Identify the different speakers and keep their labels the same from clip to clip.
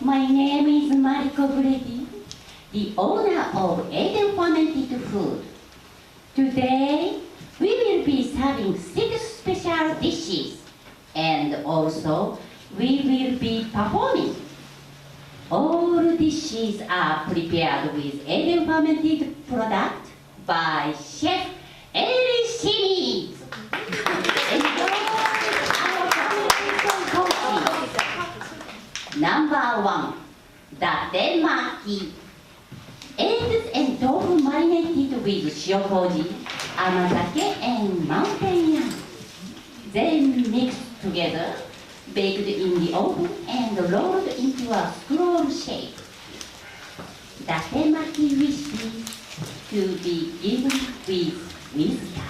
Speaker 1: My name is MARIKO, the owner of Eden Fermented Food. Today, we will be serving 6 special dishes, and also we will be performing. All dishes are prepared with Eden Fermented product by Chef SHIMIZU. Enjoy our fermentation coffee. Number 1, datemaki. Eggs and tofu marinated with shiokoji, amazake, and mountain yam. Then mixed together, baked in the oven, and rolled into a scroll shape. Datemaki recipe to be given with whisker.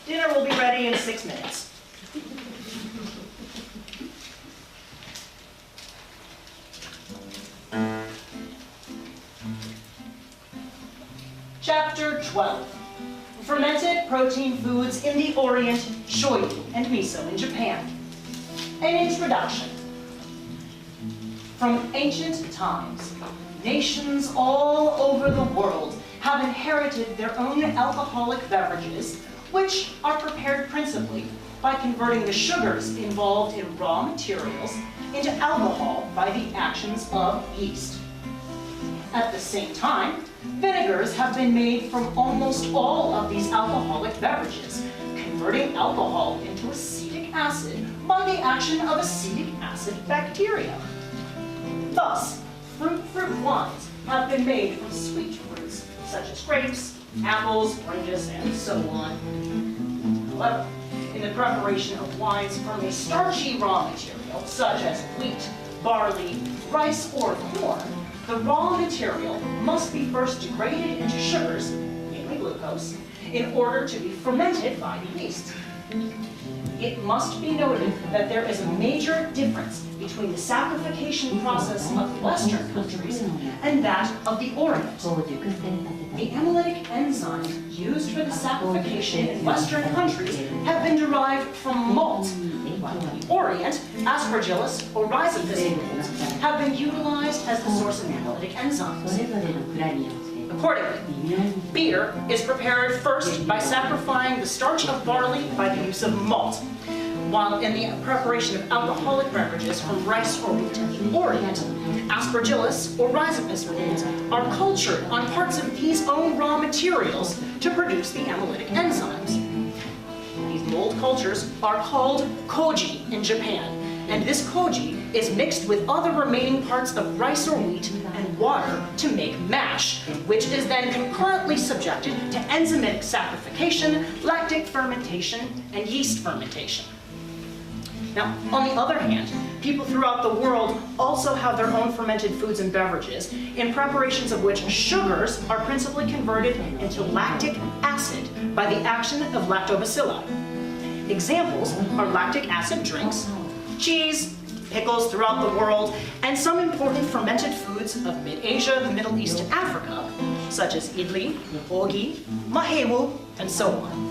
Speaker 2: Dinner will be ready in 6 minutes. Chapter 12. Fermented protein foods in the Orient, shoyu and miso in Japan. An introduction. From ancient times, nations all over the world have inherited their own alcoholic beverages, which are prepared principally by converting the sugars involved in raw materials into alcohol by the actions of yeast. At the same time, vinegars have been made from almost all of these alcoholic beverages, converting alcohol into acetic acid by the action of acetic acid bacteria. Thus, fruit wines have been made from sweet fruits, such as grapes, apples, oranges, and so on. However, in the preparation of wines from a starchy raw material, such as wheat, barley, rice, or corn, the raw material must be first degraded into sugars, mainly glucose, in order to be fermented by the yeast. It must be noted that there is a major difference between the saccharification process of Western countries and that of the Orient. The amyloidic enzymes used for the saccharification in Western countries have been derived from malt, while in the Orient, Aspergillus or rhizopus have been utilized as the source of amyloidic enzymes. Accordingly, beer is prepared first by saccharifying the starch of barley by the use of malt, while in the preparation of alcoholic beverages from rice or wheat in the Orient, Aspergillus or rhizopus molds are cultured on parts of these own raw materials to produce the amyloidic enzymes. These mold cultures are called koji in Japan, and this koji is mixed with other remaining parts of rice or wheat and water to make mash, which is then concurrently subjected to enzymatic saccharification, lactic fermentation, and yeast fermentation. Now, on the other hand, people throughout the world also have their own fermented foods and beverages, in preparations of which sugars are principally converted into lactic acid by the action of lactobacilli. Examples are lactic acid drinks, cheese, pickles throughout the world, and some important fermented foods of mid-Asia, the Middle East, and Africa, such as idli, ogi, mahewu, and so on.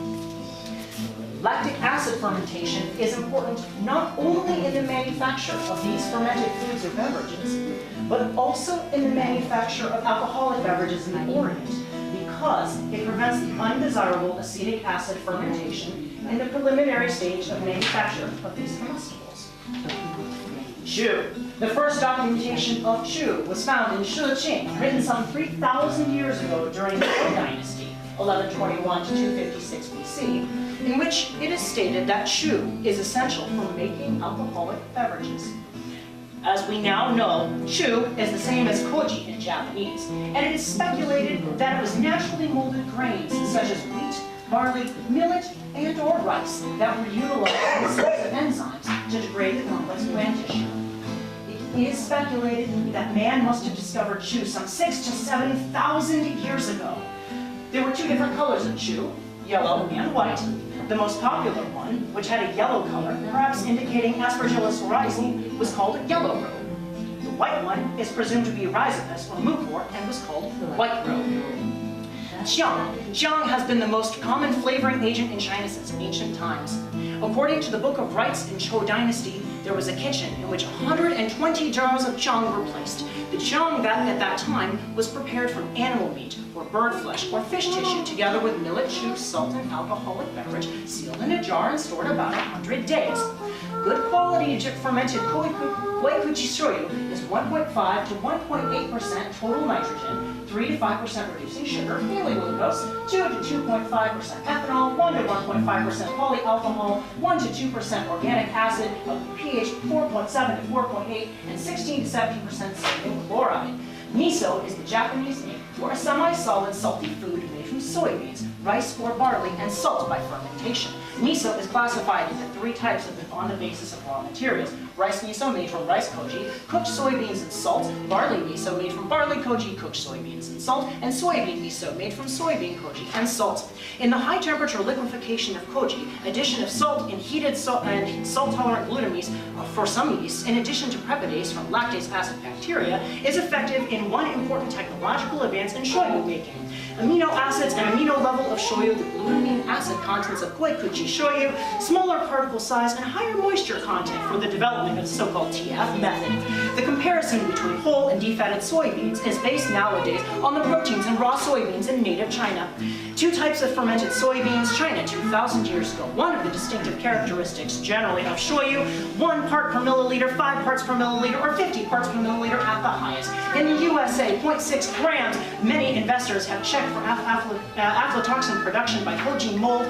Speaker 2: Lactic acid fermentation is important not only in the manufacture of these fermented foods or beverages, but also in the manufacture of alcoholic beverages in the Orient, because it prevents the undesirable acetic acid fermentation in the preliminary stage of manufacture of these comestibles. Chu. The first documentation of Chu was found in Shiqing, written some 3,000 years ago during the Yugen dynasty, 1121 to 256 BC, in which it is stated that Chu is essential for making alcoholic beverages. As we now know, Chu is the same as koji in Japanese, and it is speculated that it was naturally molded grains such as wheat, barley, millet, and or rice that were utilized in the source of enzymes to degrade the complex plant tissue. It is speculated that man must have discovered Chu some 6,000 to 7,000 years ago. There were 2 different colors of Chu, yellow, and white. The most popular one, which had a yellow color, perhaps indicating Aspergillus oryzae, was called yellow robe. The white one is presumed to be Rhizopus or mucor and was called white robe. Jiang has been the most common flavoring agent in China since ancient times. According to the Book of Rites in Zhou Dynasty, there was a kitchen in which 120 jars of jiang were placed. The jiang at that time was prepared from animal meat, or bird flesh, or fish tissue, together with millet, juice, salt, and alcoholic beverage, sealed in a jar and stored about 100 days. Good quality fermented goikuchi shoyu is 1.5 to 1.8% total nitrogen, 3 to 5% reducing sugar, failing glucose, 2 to 2.5% ethanol, 1 to 1.5% polyalcohol, 1 to 2% organic acid, of pH 4.7 to 4.8, and 16 to 17% sodium chloride. Miso is the Japanese name for a semi-solid salty food made from soybeans, rice or barley, and salt by fermentation. Miso is classified into 3 types on the basis of raw materials. Rice miso made from rice koji, cooked soybeans and salt, barley miso made from barley koji, cooked soybeans and salt, and soybean miso made from soybean koji and salt. In the high temperature liquefaction of koji, addition of salt and heated salt and salt-tolerant glutamines for some yeasts, in addition to prepidase from lactase acid bacteria, is effective in one important technological advance in shoyu making. Amino acids and amino level of shoyu, the glutamine acid contents of goikuchi shoyu, smaller particle size, and higher moisture content for the development of the so-called TF method. The comparison between whole and defatted soybeans is based nowadays on the proteins in raw soybeans in native China. 2 types of fermented soybeans, China 2,000 years ago. One of the distinctive characteristics generally of shoyu, 1 part per milliliter, 5 parts per milliliter, or 50 parts per milliliter at the highest. In the USA, 0.6 grams. Many investors have checked for aflatoxin production by koji mold,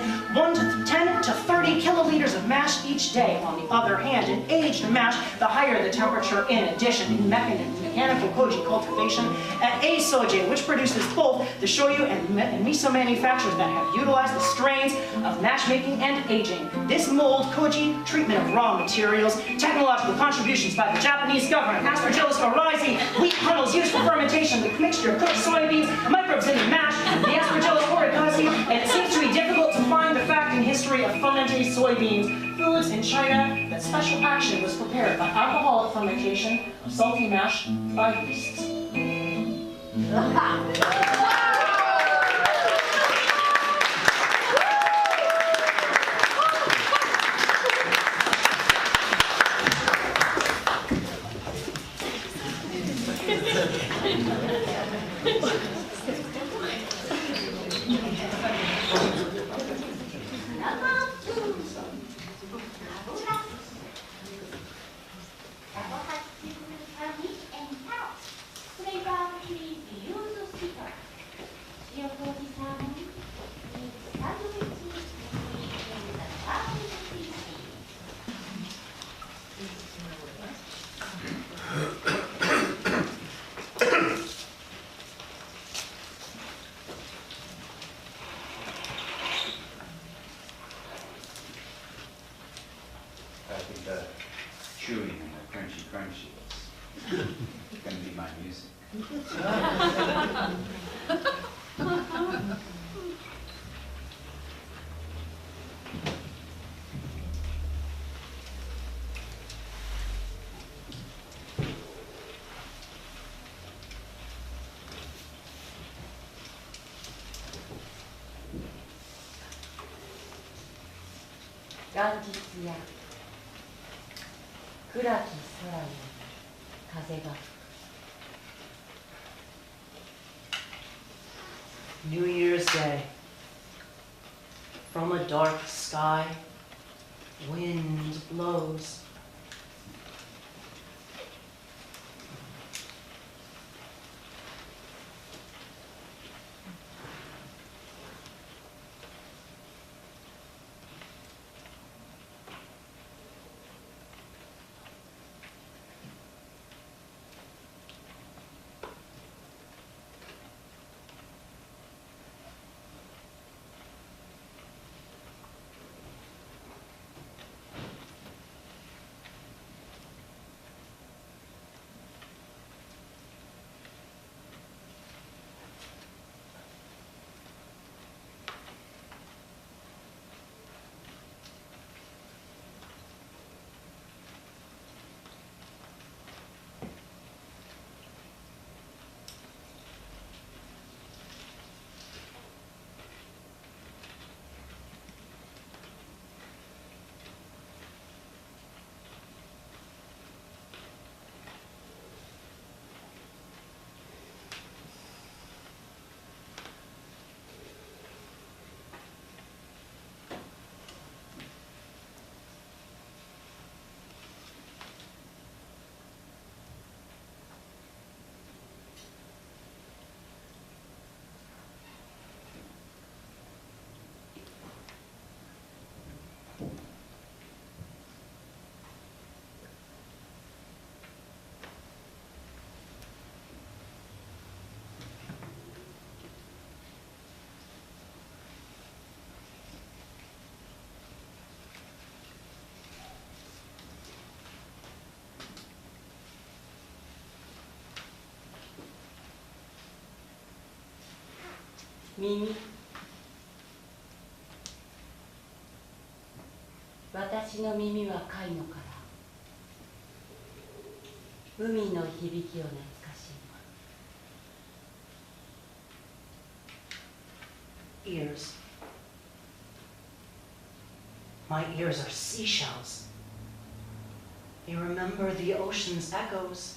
Speaker 2: 10 to 30 kiloliters of mash each day. On the other hand, in aged mash, the higher the temperature. In addition, in mechanical koji cultivation at A-Soji, which produces both the shoyu and miso manufacturers that have utilized the strains of mash making and aging. This mold koji treatment of raw materials, technological contributions by the Japanese government, Aspergillus oryzae, wheat kernels used for fermentation, the mixture of cooked soybeans, microbes in the mash, the Aspergillus oryzae, and it seems to be difficult to find the fact in history of fermented soybeans foods in China that special action was prepared by alcoholic fermentation of salty mash by yeasts.
Speaker 3: Chewing and the crunchy is going to be my music.
Speaker 2: New Year's Day. From a dark sky, wind blows.
Speaker 1: 耳。私の耳は貝のから海の響きを懐かし
Speaker 2: い。Ears. My ears are seashells. They remember the ocean's echoes.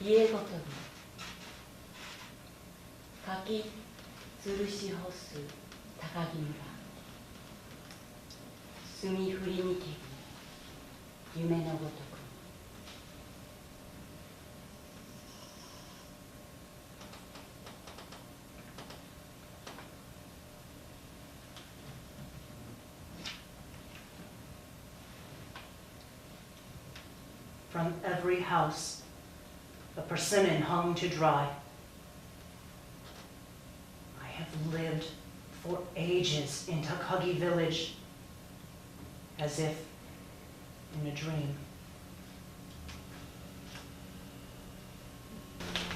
Speaker 1: い。家ごとにかき吊るし干す高木村。墨振りにけり夢のごとく。
Speaker 2: From every house, a persimmon hung to dry. I have lived for ages in Takagi village, as if in a dream.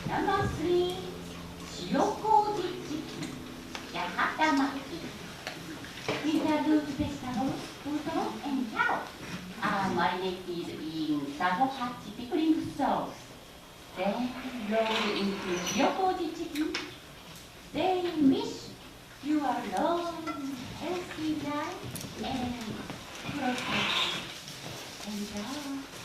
Speaker 1: Number 3、塩麹チキン、八幡巻き。These are good vegetables, udon and carrot are marinated in sago-hachi pickling sauce. Then rolled into 塩麹チキン. They wish you a long, healthy life and prosperity. Enjoy.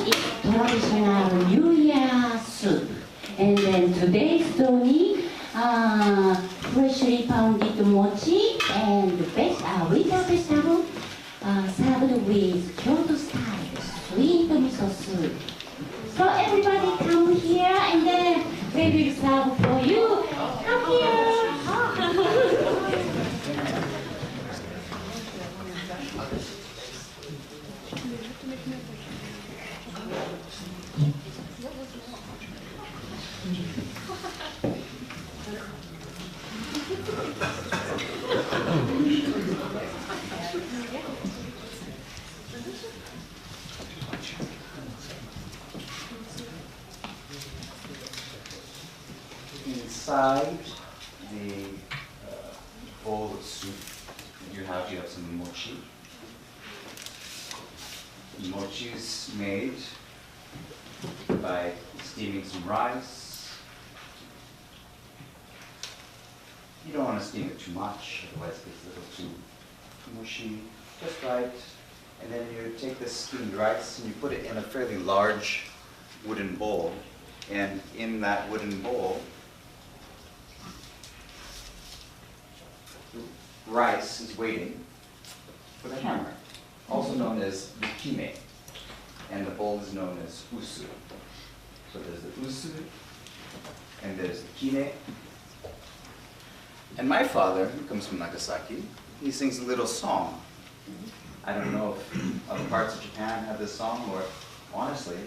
Speaker 1: it's traditional New Year soup. And then today's doni, freshly pounded mochi and winter vegetable served with Kyoto style sweet miso soup. So everybody come here and then we will serve for you. Come here.
Speaker 3: Inside the bowl of soup you have some mochi. Mochi is made by steaming some rice. You don't want to steam it too much, otherwise it gets a little too mushy. Just right. And then you take this steamed rice and you put it in a fairly large wooden bowl. And in that wooden bowl, rice is waiting for the hammer, also known as the kime, and the bowl is known as usu. So there's the usu, and there's the kime. And my father, who comes from Nagasaki, he sings a little song. I don't know if other parts of Japan have this song, or honestly,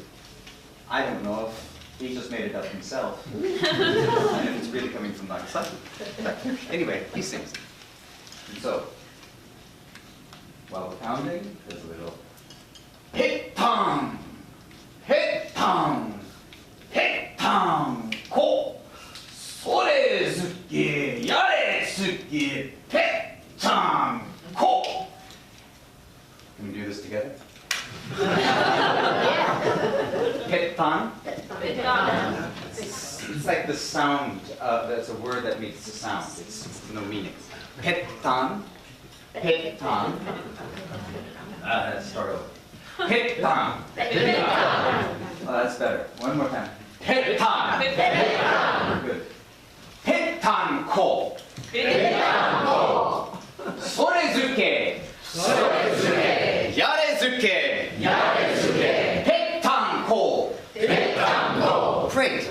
Speaker 3: I don't know if he just made it up himself, and if it's really coming from Nagasaki. But anyway, he sings. And so, while we're pounding, there's a little hit tong, hit tong, hit tong, ko, sore zuki, yare zuki, hit tong, ko. Can we do this together? Hit tong. It's like the sound. That's a word that makes the sound. It's no meaning. Pettan, pettan. Let's start over. Pettan, pettan. Oh, that's better. One more time. Pettan, pettan. Good. Pettan ko. Pettan ko. Sorezuke. Sorezuke. Yarezuke. Yarezuke. Pettan ko. Pettan ko. Great.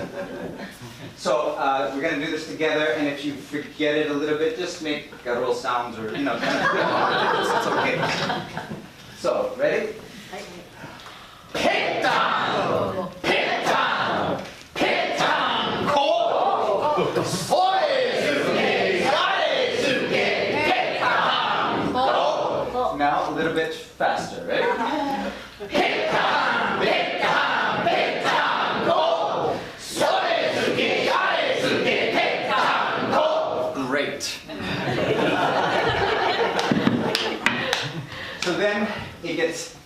Speaker 3: So we're going to do this together, and if you forget it a little bit, just make guttural sounds or, kind of, it's okay. So, ready? Pettan! Pettan! Pettan! Ko! Sorezuke! Yarezuke! Pettan! Ko! Now, a little bit faster, ready? Pettan! Pettan! Pettan! Ko! Sorezuke! Yarezuke! Pettan! Ko! Great. So then it gets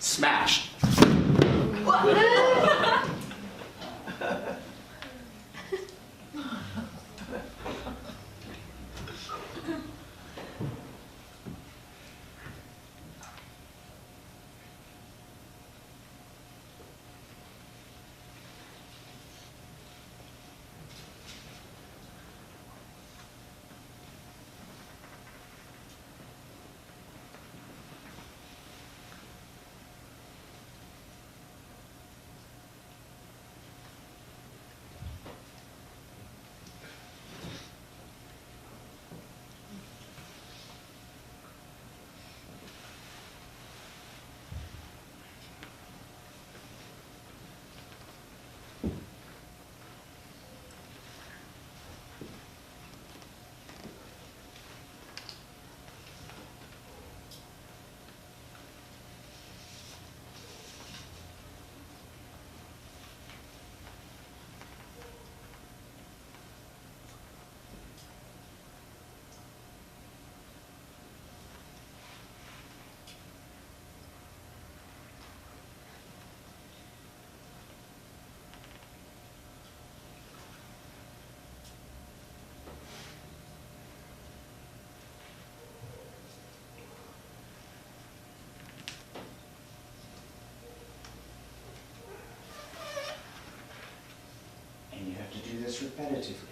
Speaker 3: repetitively.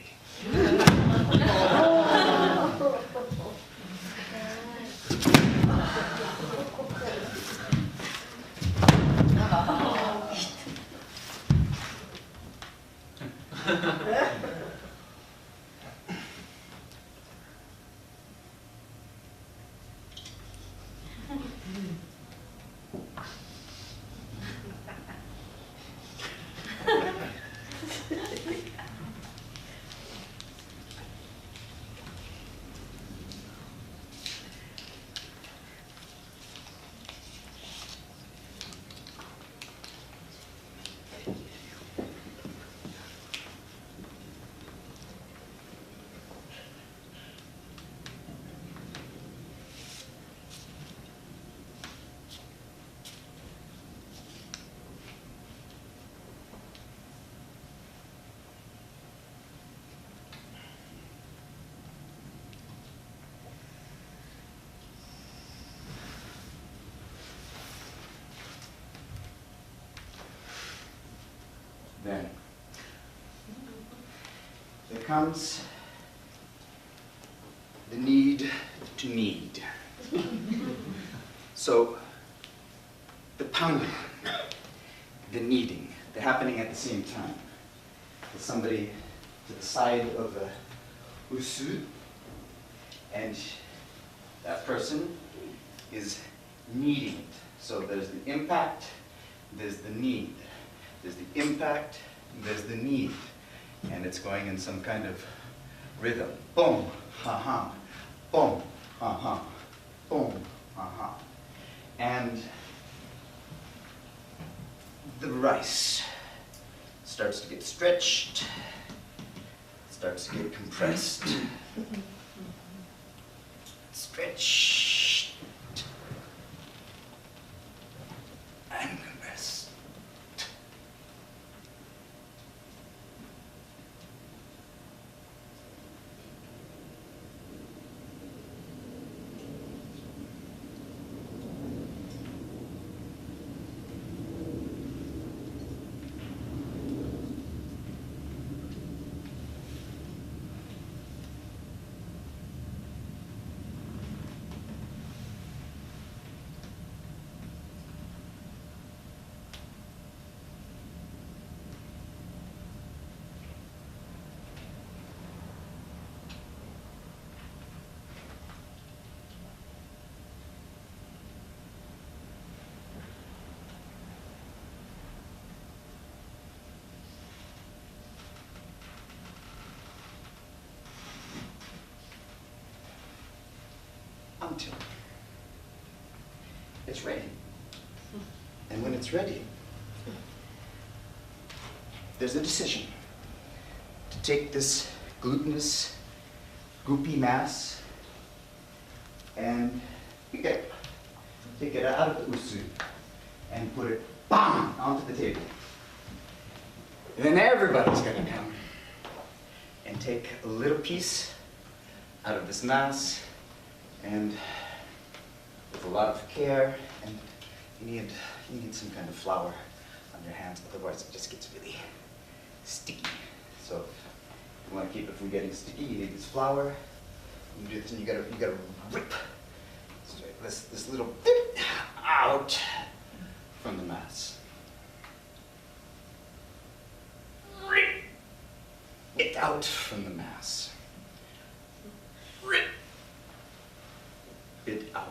Speaker 3: Then there comes the need to need. So the pounding, the kneading, they're happening at the same time. There's somebody to the side of the usu, and that person is kneading it. So there's the impact, there's the need. There's the impact, there's the need. And it's going in some kind of rhythm. Boom, ha-ha, boom, ha-ha, boom, ha-ha. And the rice starts to get stretched, starts to get compressed. Stretched and compressed. Until it's ready. And when it's ready, there's a decision to take this glutinous, goopy mass and take it out of the usu and put it, bam, onto the table. And then everybody's gonna come and take a little piece out of this mass, and with a lot of care, and you need some kind of flour on your hands, otherwise it just gets really sticky. So if you want to keep it from getting sticky, you need this flour. You do this, and you gotta rip this little bit out from the mass. Rip it out from the mass. Rip it out.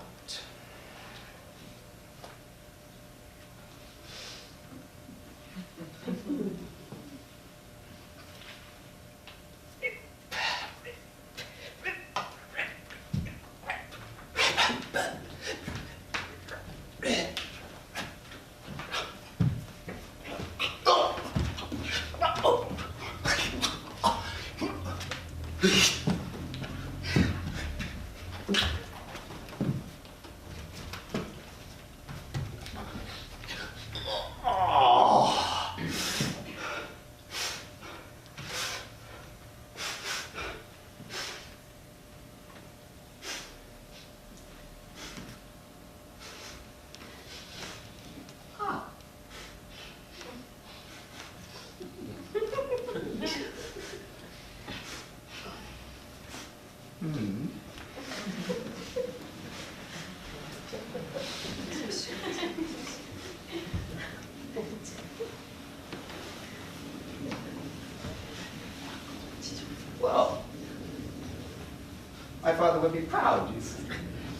Speaker 3: My father would be proud.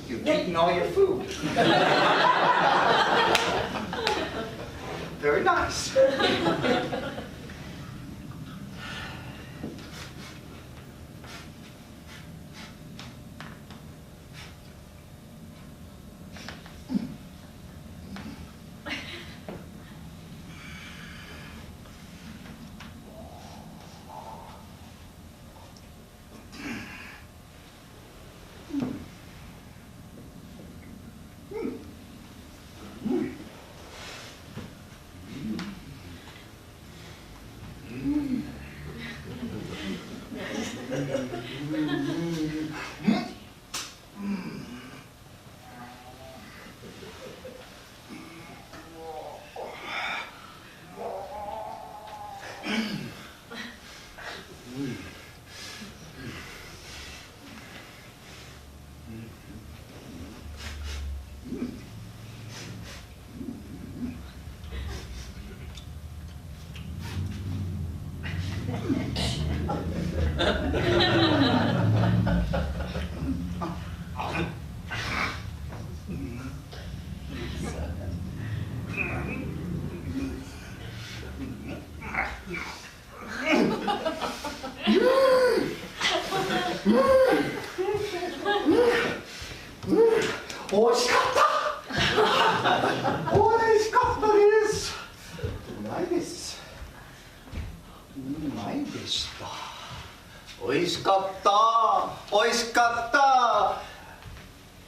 Speaker 3: You've eaten all your food. Very nice.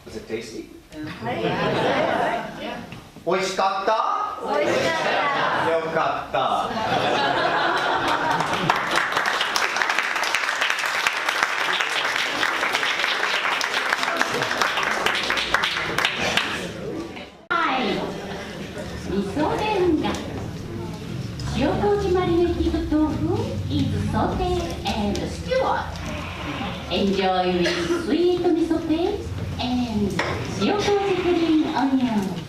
Speaker 3: Was it tasty?
Speaker 4: Yeah.
Speaker 3: 美味しかった？美味しかった。よかった。
Speaker 1: はい。味噌レンガ。塩麹マリネティッド豆腐 is sauteed and stewed. Enjoy with sweet miso paste and 塩麹グリーンオニオン。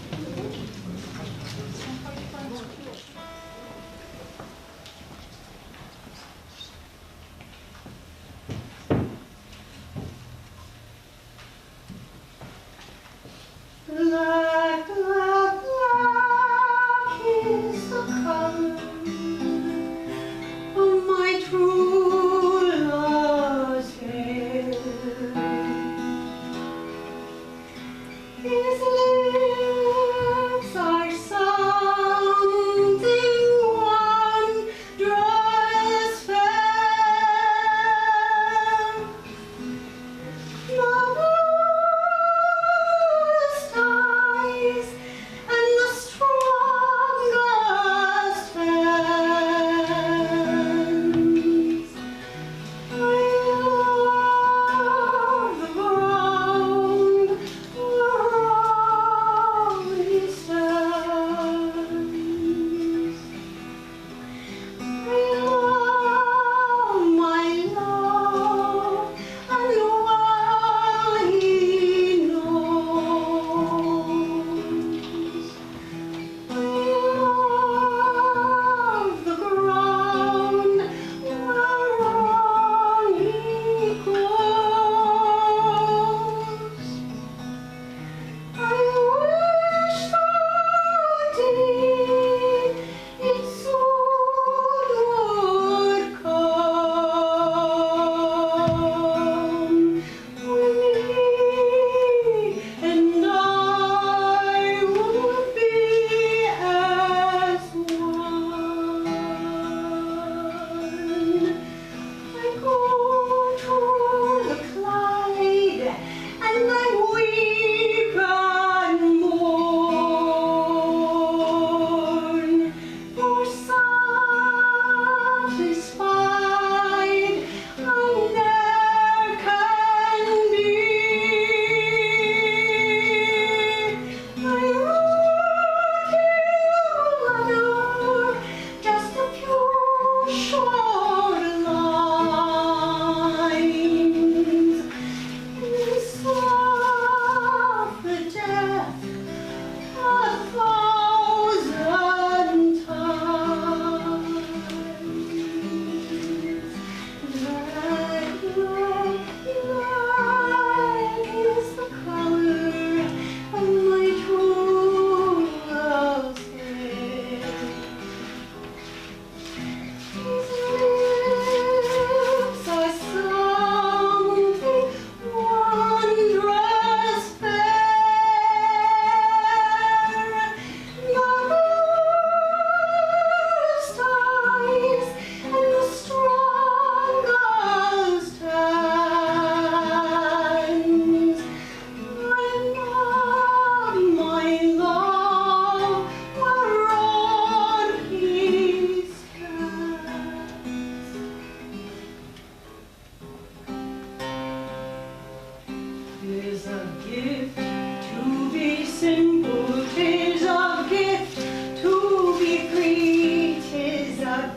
Speaker 4: Is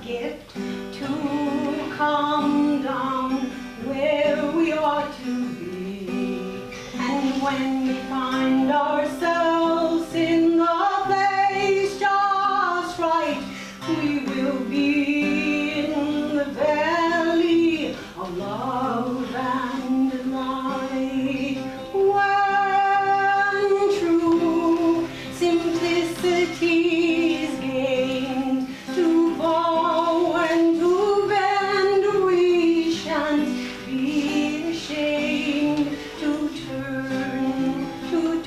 Speaker 4: gift to come down where we ought to be. And when we find ourselves in a place just right, we will be in the valley of love and light. When true simplicity is gained, to bow and to bend, we shan't be ashamed. To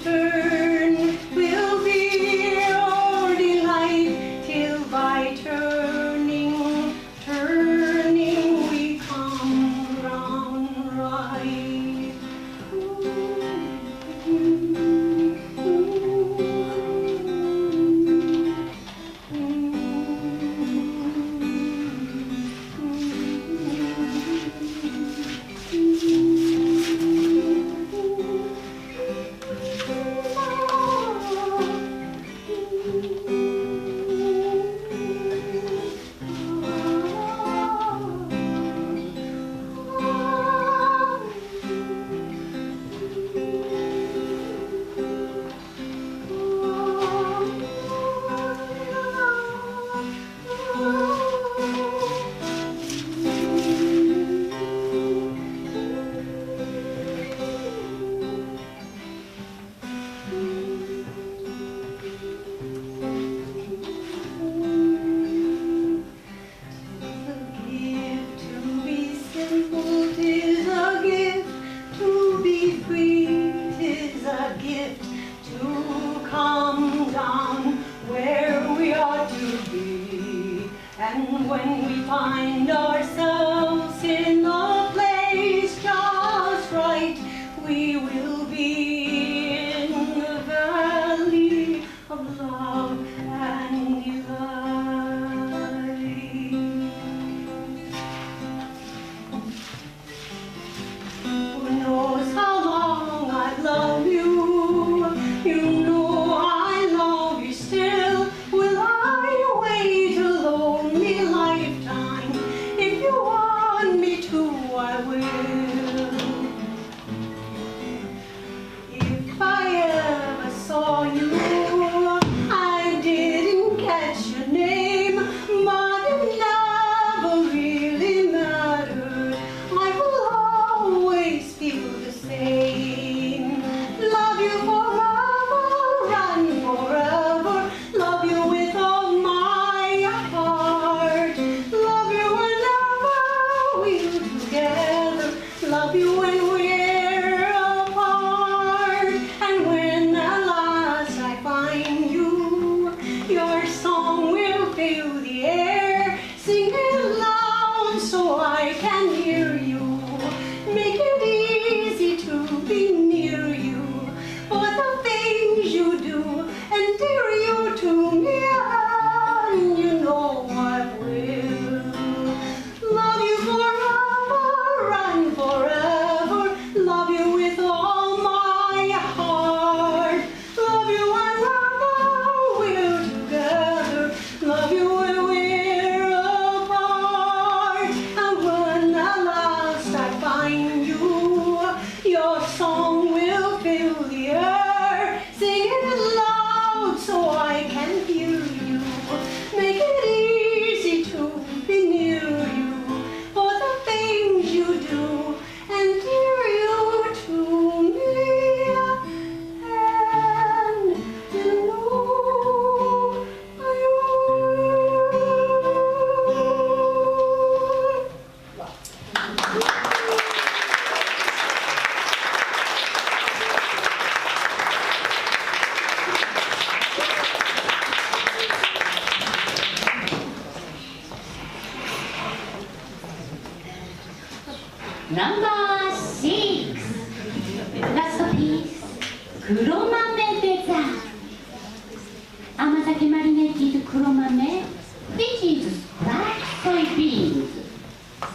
Speaker 4: turn will be our delight, till by turning we come round right. And when we find ourselves in a place just right, we will be in the valley of love and delight. Who knows how long I love you? You know I love you still. Will I wait a lonely lifetime? If you want me to, I will. If I ever saw you, I didn't catch your name, but it never really mattered. I will always feel the same. Love you forever and forever. Love you with all my heart. Love you whenever we're together. Love you when we're apart. And when at last I find you, your song will fill the air. Sing it loud so I can hear you. Make it easy to be near you. For the things you do endear you to me, and you know I will. Love you forever and forever. Love you with all my heart. Love you whenever we're together. Love you when we're apart. And when at last I find you, your song will fill the air. Sing it loud so I can hear you. Make it easy to be near you. For the things you do endear you to me, and you know I will.
Speaker 1: Number 6. Last piece. 黒豆デザート。甘酒マリネティード黒豆 which is black soybeans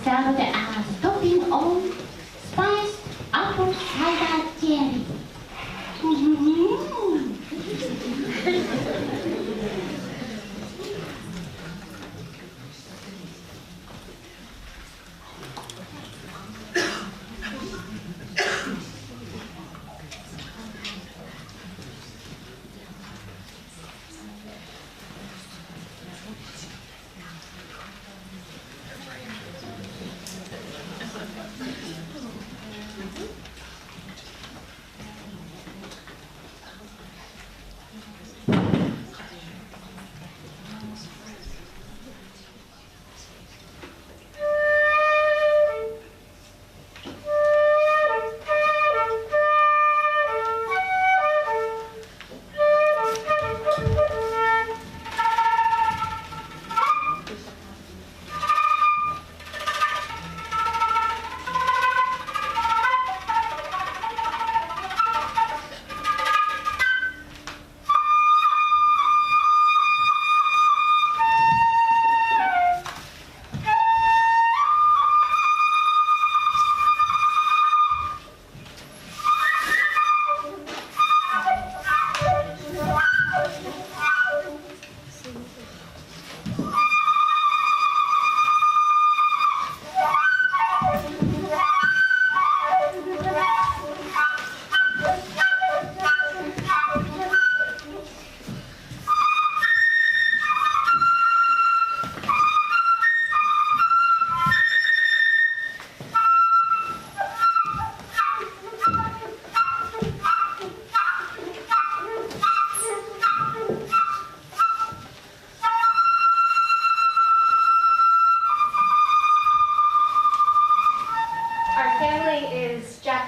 Speaker 1: served as topping on spiced apple cider jelly.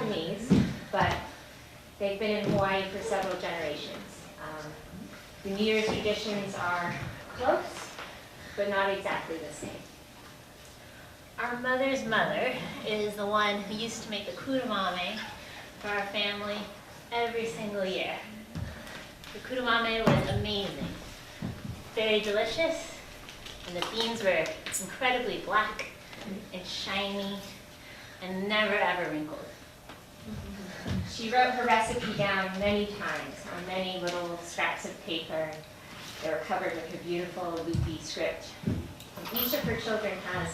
Speaker 5: Japanese, but they've been in Hawaii for several generations. The New Year's traditions are close, but not exactly the same.
Speaker 6: Our mother's mother is the one who used to make the kurumame for our family every single year. The kurumame was amazing, very delicious, and the beans were incredibly black and shiny and never ever wrinkled.
Speaker 5: She wrote her recipe down many times on many little scraps of paper. They were covered with her beautiful loopy script. And each of her children has,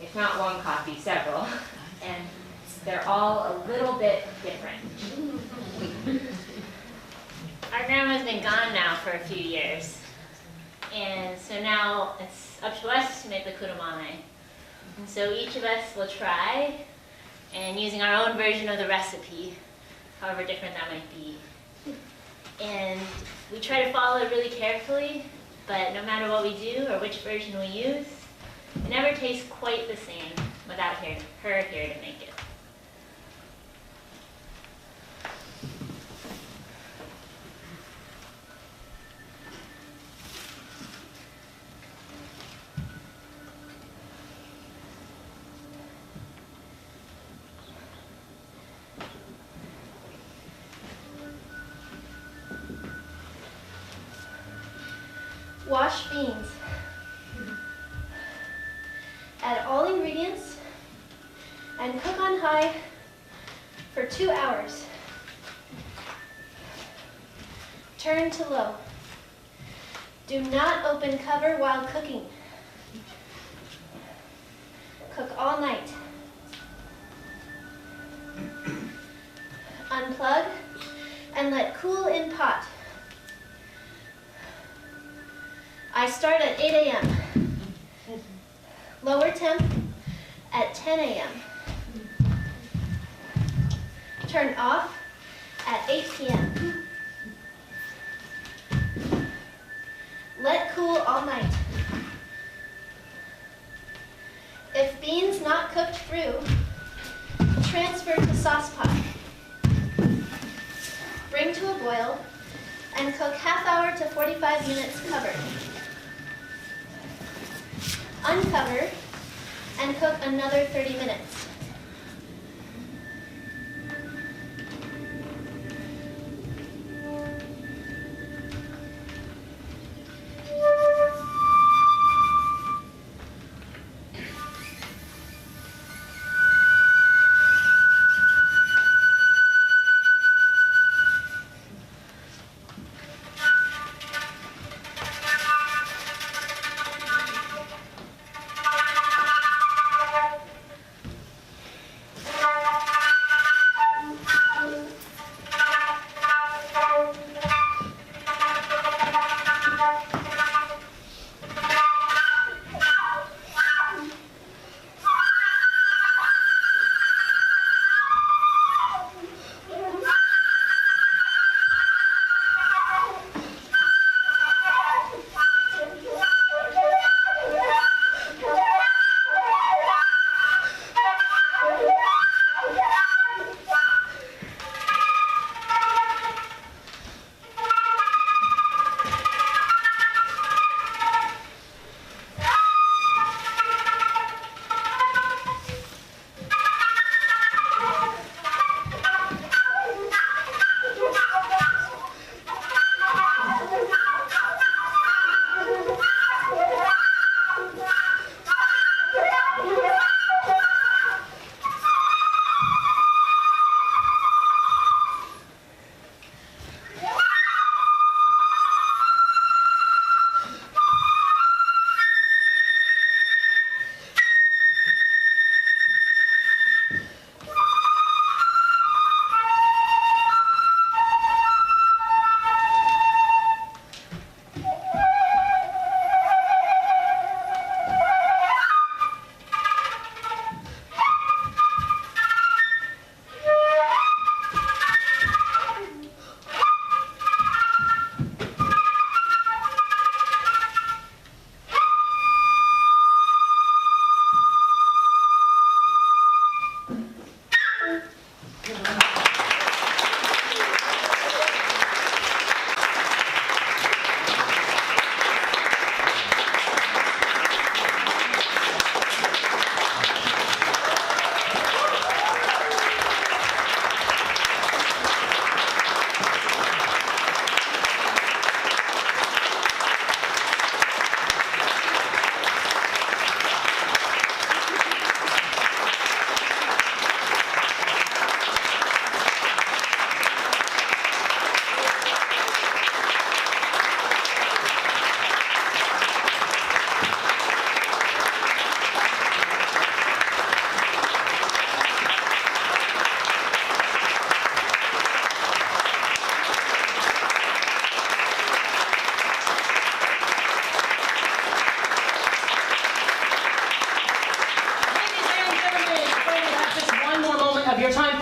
Speaker 5: if not one copy, several, and they're all a little bit different.
Speaker 6: Our grandma's been gone now for a few years, and so now it's up to us to make the kurumame. And so each of us will try, and using our own version of the recipe, however different that might be. And we try to follow it really carefully, but no matter what we do or which version we use, it never tastes quite the same without her here to make it.
Speaker 7: Wash beans. Add all ingredients and cook on high for 2 hours. Turn to low. Do not open cover while cooking. Cook all night. Unplug and let cool in pot. I start at 8 a.m. Lower temp at 10 a.m. Turn off at 8 p.m. Let cool all night. If beans not cooked through, transfer to sauce pot. Bring to a boil and cook half hour to 45 minutes covered. Uncover and cook another 30 minutes.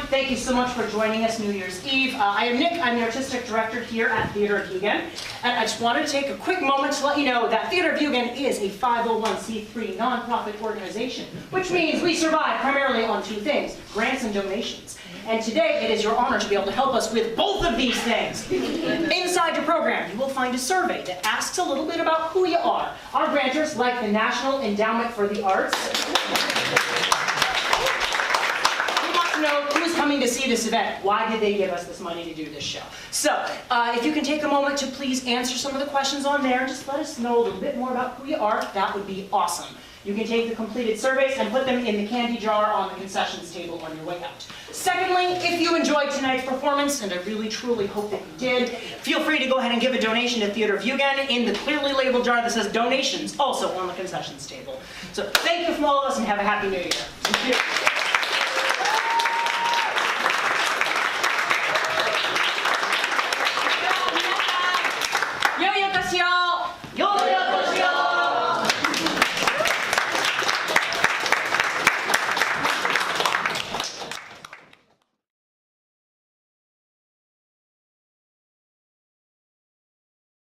Speaker 2: thank you so much for joining us New Year's Eve. I am Nick, I'm the Artistic Director here at Theater of Yugen, and I just wanted to take a quick moment to let you know that Theater of Yugen is a 501c3 nonprofit organization, which means we survive primarily on two things, grants and donations. And today, it is your honor to be able to help us with both of these things. Inside your program, you will find a survey that asks a little bit about who you are. Our grantors, like the National Endowment for the Arts, know who's coming to see this event. Why did they give us this money to do this show? So, if you can take a moment to please answer some of the questions on there, just let us know a little bit more about who you are, that would be awesome. You can take the completed surveys and put them in the candy jar on the concessions table on your way out. Secondly, if you enjoyed tonight's performance, and I really truly hope that you did, feel free to go ahead and give a donation to Theater of Yugen in the clearly labeled jar that says donations, also on the concessions table. So thank you from all of us and have a happy new year. Thank you.